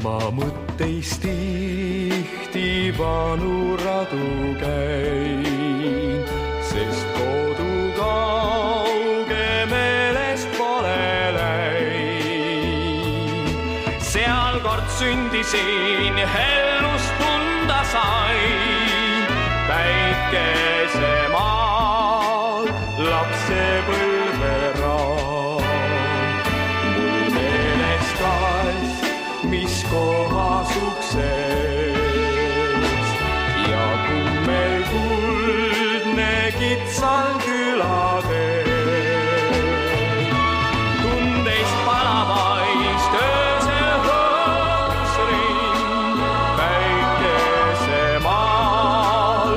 Ma mõtteis tihti vanu radu käin, sest kodu kauge meelest pole läinud. Seal kord sündisin, hellust tunda sain, päikesemaal lapsepõlveraan. Mul meeles taas, mis kohas ukses ja kummel kuldne kitsal külatee. Tundeist palavaist öösel hõõrus ring, päikesemaal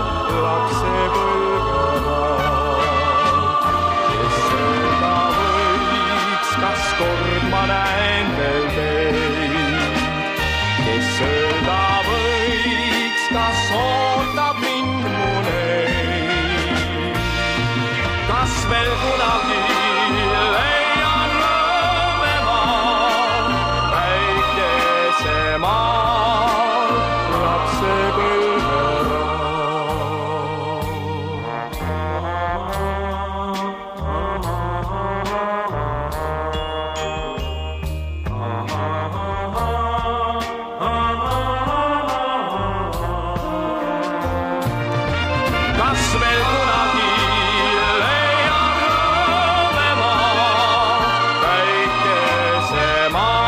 lapsepõlveraan. Kes öelda võiks, kas kord ma näen veel teid, kes öelda võiks, kas ootab mind mu neid. Kas veel kunagi leian rõõme ma päikesemaal lapsepõlveraan. Kas veel kunagi leian rõõme ma päikesemaal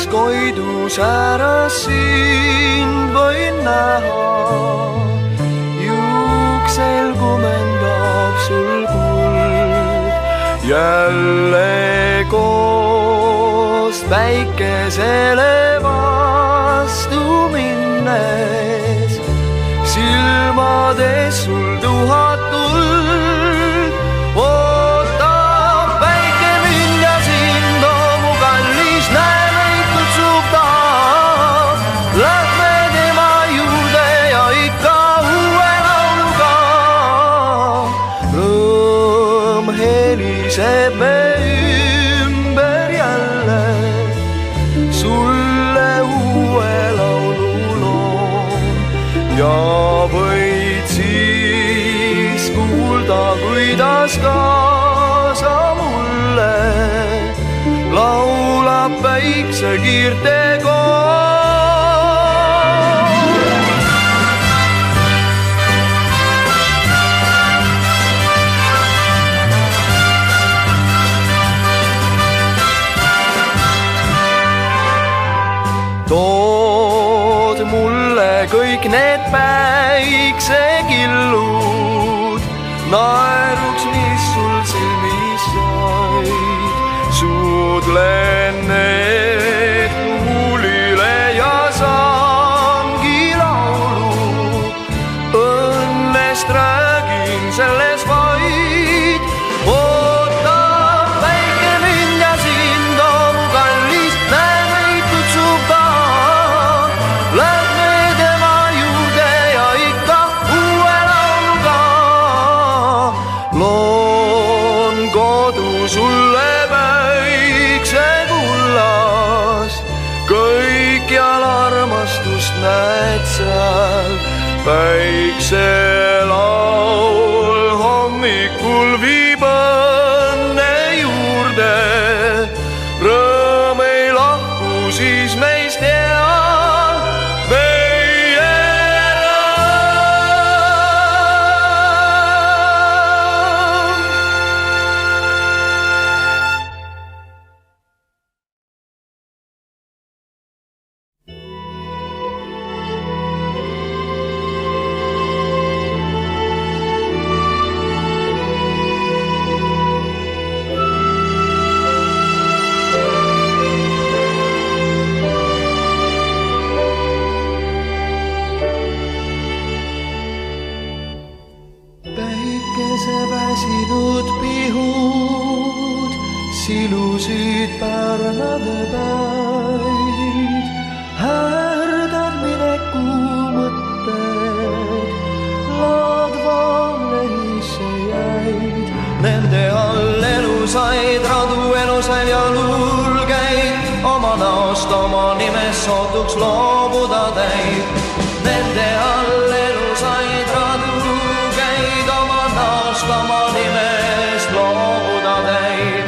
Koidus ära sind võin näha, juuksel kumendab sul kuld. Jälle koos päikesele vastu minnes, silmades sul tuhat tuld. Ootab päike mind ja sind, oo mu kallis, näe meid kutsub ta. Lähme tema juurde ja ikka uue lauluga. Rõõm heliseb me ümber jälle, sulle uue laulu loon. Ja võid siis kuulda, kuidas kaasa mulle laulab päiksekiirte koon. Tood mulle kõik need päiksekillud, naeruks, mis sul silmis said. Suudlen need kuulile ja saangi laulu, õnnest räägin selles vaid. Ootab päike mind ja sind, oo mu kallis, näe meid kutsub ta. Lähme tema juurde ja ikka uue lauluga. Loon kodu sulle päiksekullas, kõikjal armastust näed seal, päikselaul hommikul viib õnne juurde. Rõõm ei lahku siis meist hea meie väsinud pihud silusid pärnade päid, härdad mineku mõtted, laadvale hisse jäid. Nende all elusaid radu elusal jalul käid, oma naost oma nimest sootuks loobuda täid. Nende all elusaid radu oma nimest loobuda täid.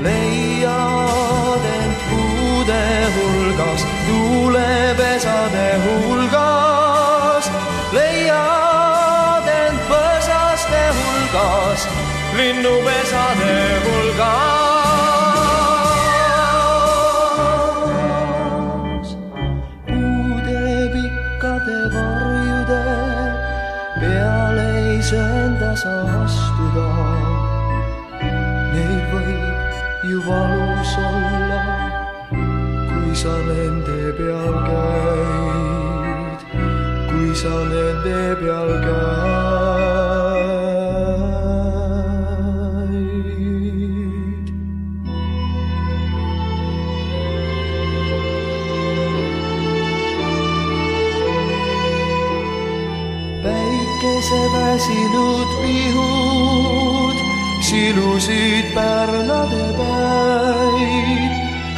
Leiad end puude hulgas, tuulepesade hulgas. Leiad end põsaste hulgas, linnupesade hulgas. Puude pikkade varjude peale ei söanda sa astuda. Neil võib ju valus olla, kui sa nende peal käid, kui sa nende peal käid. Päikese väsinud pihud silusid pärnade päid,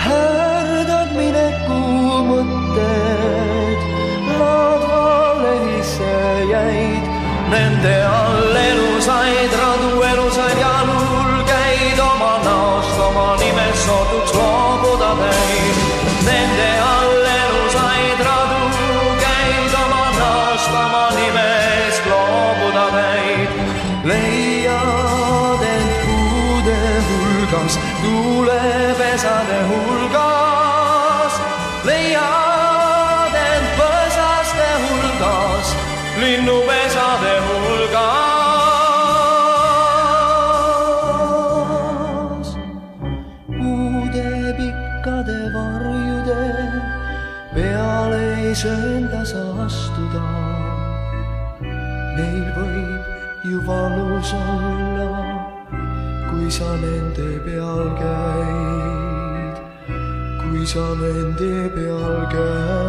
härdad mineku mõtted, laadvale hisse jäid. Nende all elusaid radu elusal jalul käid, oma naost oma nimest sootuks loobuda täid. Nende all elusaid radu käid, oma naost oma nimest loobuda täid. Leiad end puude hulgas, tuulepesade hulgas. Leiad end põsaste hulgas, linnupesade hulgas. Puude pikkade varjude peale ei söanda sa astuda. Neil võib ju valus olla, kui sa nende peal käid, kui sa nende peal käid.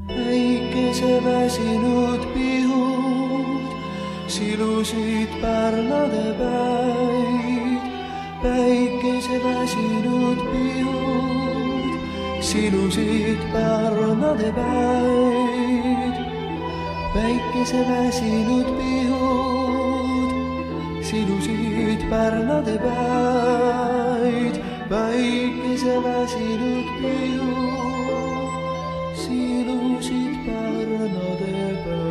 Päikese väsinud pihud silusid pärnade päid, päikese väsinud pihud silusid pärnade päid, päikese väsinud pihud silusid pärnade päid, päikese väsinud pihud silusid pärnade päid.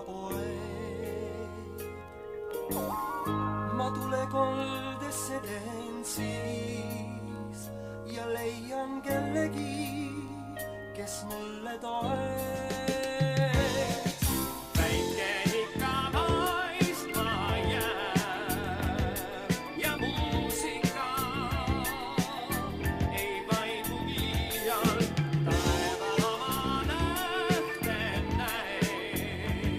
poeet. Ma tulekoldesse teen siis ja leian kellegi, kes mulle toeks. Väike ikka paistma jääb ja muusika ei vaibu iial. Taeval oma nähten näen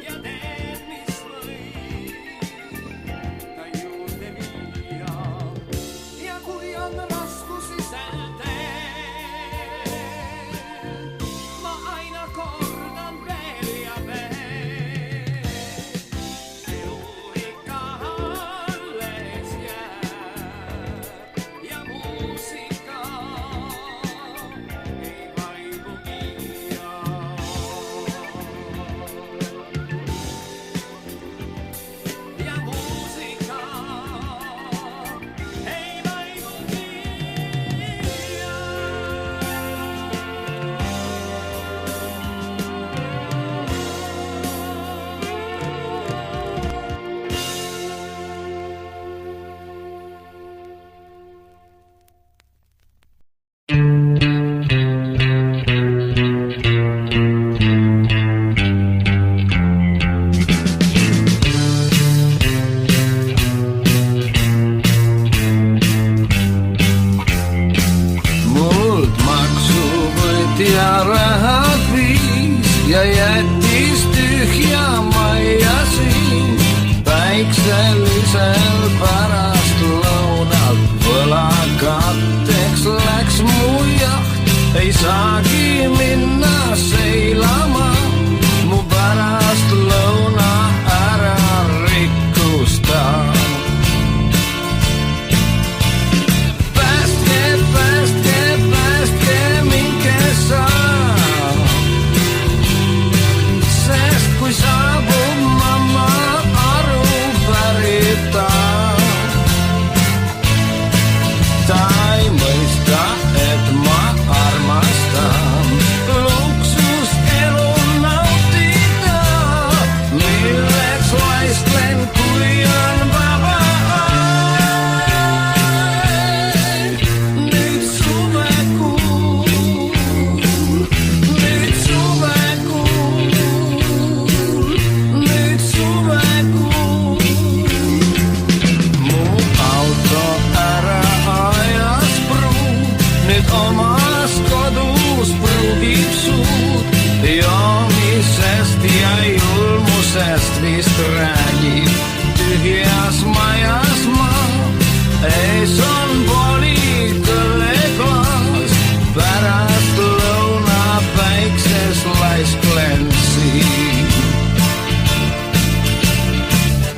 ja teen, mis võib ta juurde viia. Ja kui on raskusi sel teel, ma aina kordan veel ja veel. Elu ikka alles jääb ja muusika ei vaibu iial. Ja muusika ei vaibu Mult maksuvõtja rahad viis ja jättis tühja majja siin. Päikselisel pärastlõunal võlakatteks läks mu jaht. Ei saagi minna seilama, mu pärastlõuna ära rikkus ta. Päästke, päästke, päästke mind, kes saab. Sest kui saabub mamma arupärita, ta ei mõista, et ma armastan luksust elu nautida. Milleks laistlen, kui on vaba aeg? Nüüd suvekuul, nüüd suvekuul, nüüd suvekuul. Mu auto ära ajas pruut, nüüd omas kodus pruugib suud. Joomisest ja julmusest vist räägib tühjas majas ma. Ees on polikõleklaas, pärast lõuna päikses laisklen siin.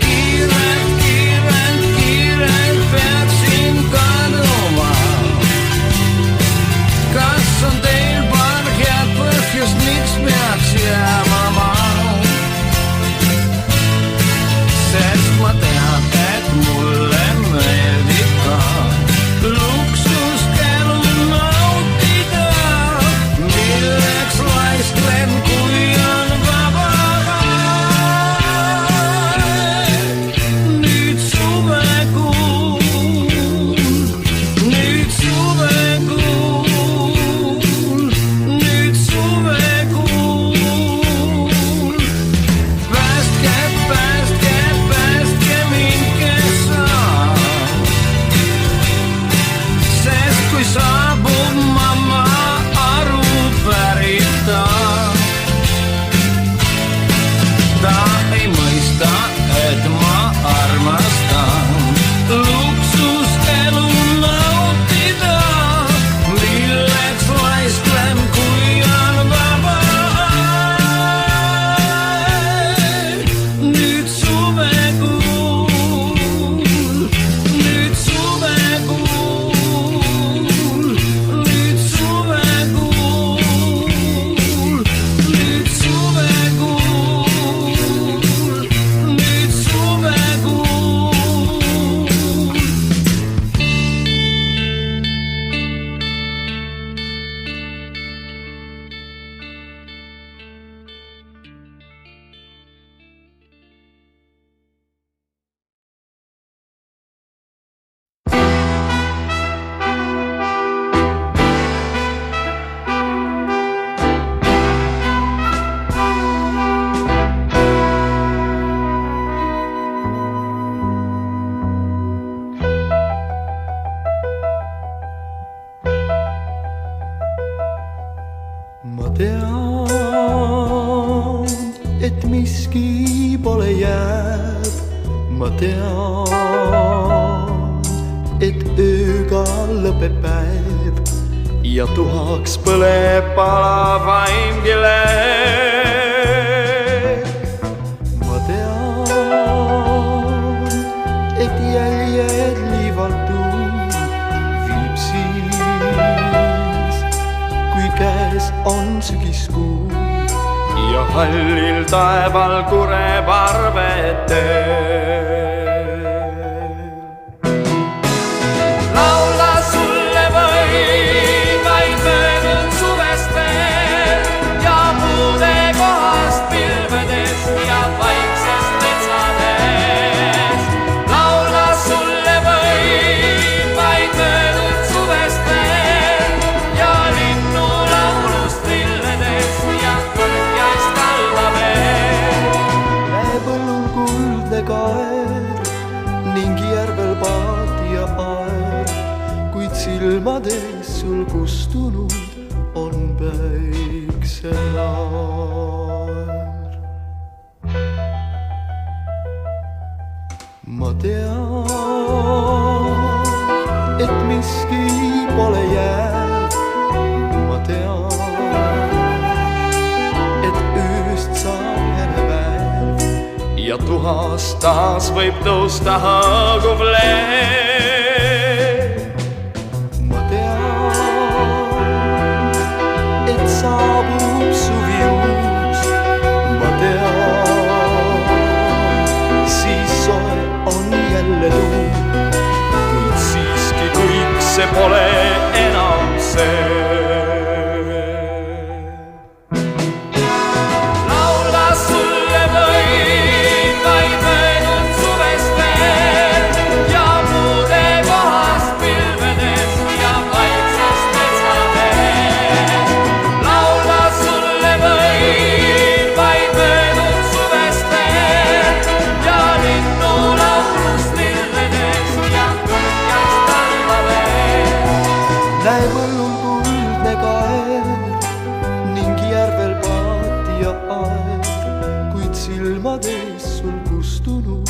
Kiirelt, kiirelt, kiirelt peaksin kaduma. Kas on teil paar head põhjust, miks peaks jääma ma? Sest ma tean, et mulle meeldib ka miski pole jääb, ma tean, et ööga lõpeb päev ja tuhaks põleb palav vaimgi leeb. ma tean, et jäljed liivatud viib siis, kui käes on sügiskuu ja hallil taeval kureb arvetel. laula sulle võin vaid möödunud suvest veel ja muude kohast pilvedest ja vaiksest metsadest. laula sulle võin vaid möödunud suvest veel ja linnu laulust lilledest ja kõrgjaist tallaveel. Põllul kuldne kaer ning järvel paatja aer, kuid silmades sul kustunud on päikselaar. ma tean, et miski pole jääb, ma tean, et ööst saab jälle päev ja tuhas taas võib tõusta hõõguv leeb. ma tean, et saabub suvi uus, ma tean, siis soe on jälle luu, kuid siiski kõik see pole enam see. näe põllul kuldne kaer ning järvel paatja aer, kuid silmades sul kustunud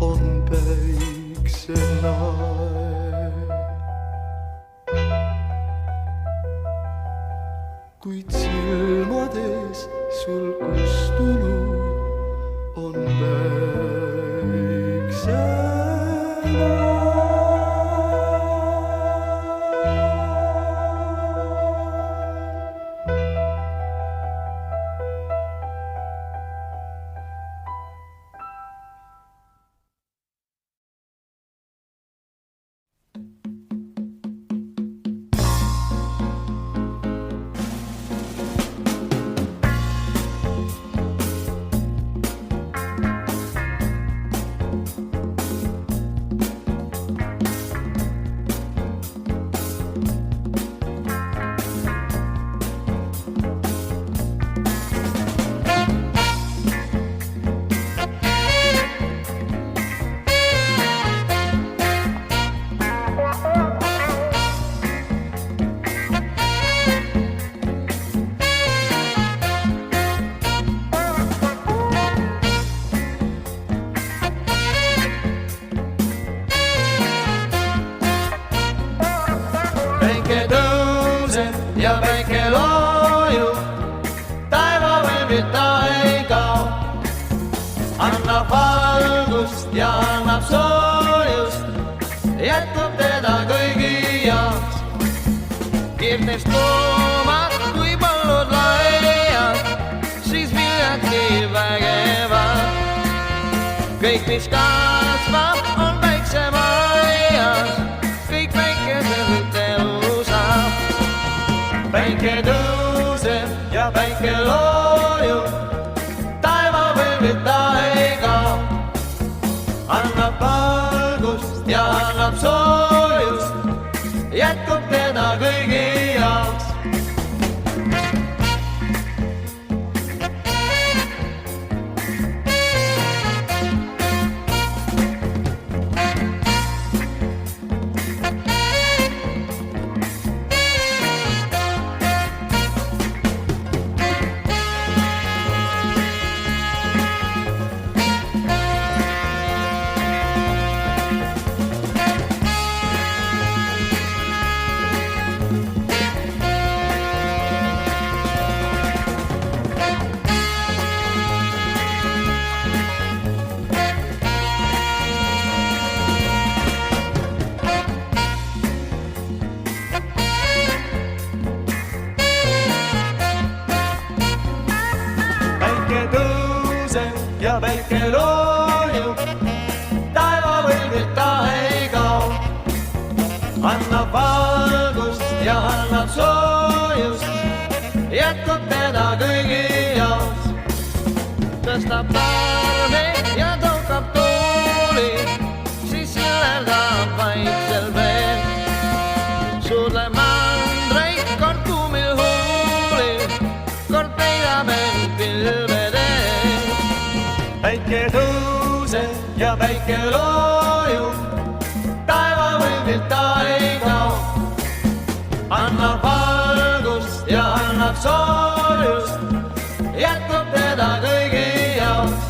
on päikselaer. kuid silmades sul kustunud on päikselaar. päike tõuseb ja päike loojub, taevavalved ei kao. annab valgust ja annab soojust, jätkub teda kõigi jaoks. Kirnes loomad kui põllud laiad, siis viljadki vägevad. kõik, mis kasvab, on päiksemaias, kõik päikesed elu saab. päike tõuseb ja päike loojub, taevavõlvid ta ei kao. annab valgust ja annab soojust, jätkub teda kõigi jaoks. ja päike loojub, taevavõlvilt ta ei kao. Annab valgust ja annab soojust, jätkub teda kõigi jaoks. Tõstab talve ja tõukab tuuli, siis sillerdab vaiksel veel. Suudleb mandreid kord kuumil huuli, kord peidab end pilvedel. Päike tõuseb ja päike loojub, taevavõlvilt ta ei kao. Annab valgust ja annab soojust, jätkub teda kõigi jaoks.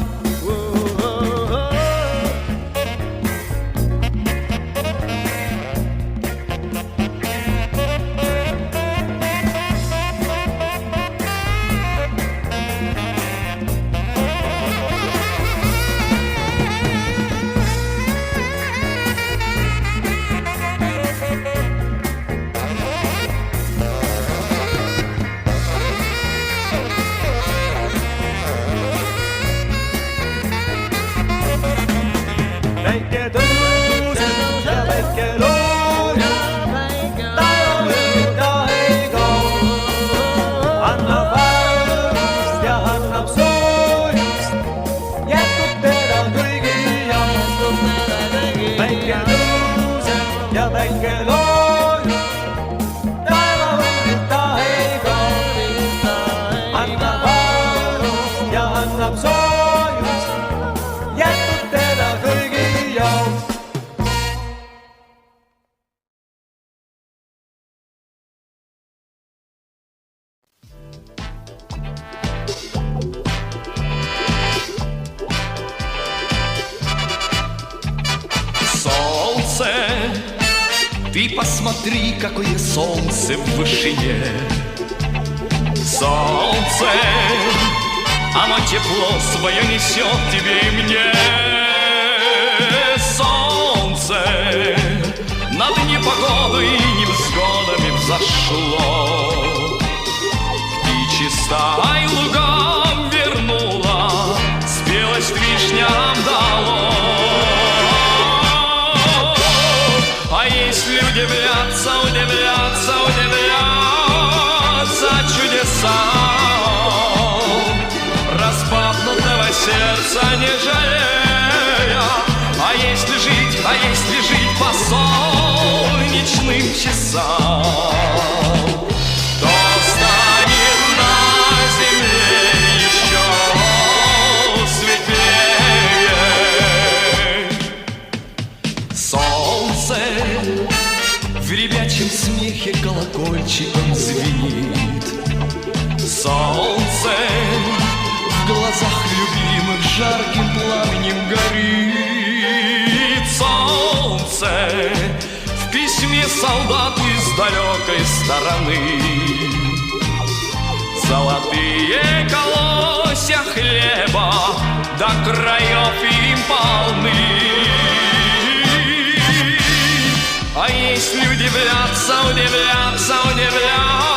Päike tõuseb ja päike loojub, taevavõlvilt ta ei kao. Annab valgust ja annab soojust, jätkub teda kõigi jaoks. Päike tõuseb ja päike loojub, taevavõlvilt ta ei kao. Annab valgust ja annab soojust, jätkub teda kõigi jaoks. Солнце, ты посмотри, какое солнце в вышине. Солнце, оно тепло свое несет тебе и мне. Солнце над непогодой и невзгодами взошло. Птичьи стаи лугам вернула, спелость вишням дало. А если удивляться, удивляться, удивляться чудесам распахнутого сердца не жалея, а если жить по солнечным часам, то станет на земле еще светлее. Солнце в ребячем смехе колокольчиком звенит. Солнце в глазах любимых жарким пламенем горит. Солнце в письме солдату из далекой стороны. Золотые колосья хлеба до краев им полны. А если удивляться, удивляться, удивляться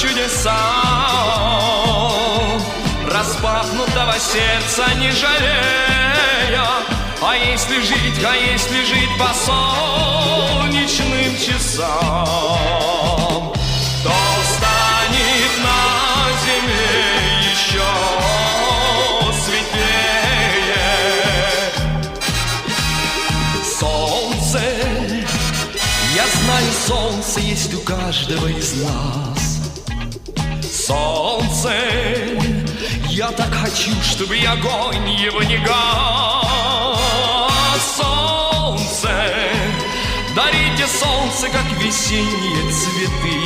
чудесам распахнутого сердца не жалея, а если жить по солнечным часам, то станет на земле еще светлее. Солнце, я знаю, солнце есть у каждого из нас. Солнце, я так хочу, чтобы и огонь его не гас. Солнце, дарите солнце, как весенние цветы,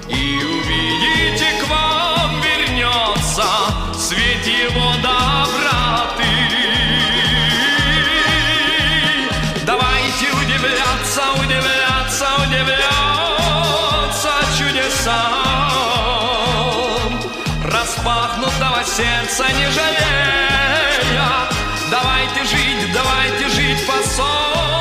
и увидите, к вам вернется свет его доброты. Давайте удивляться, удивляться, удивляться чудесам распахнутого сердца не жалея. Давайте жить по солнцу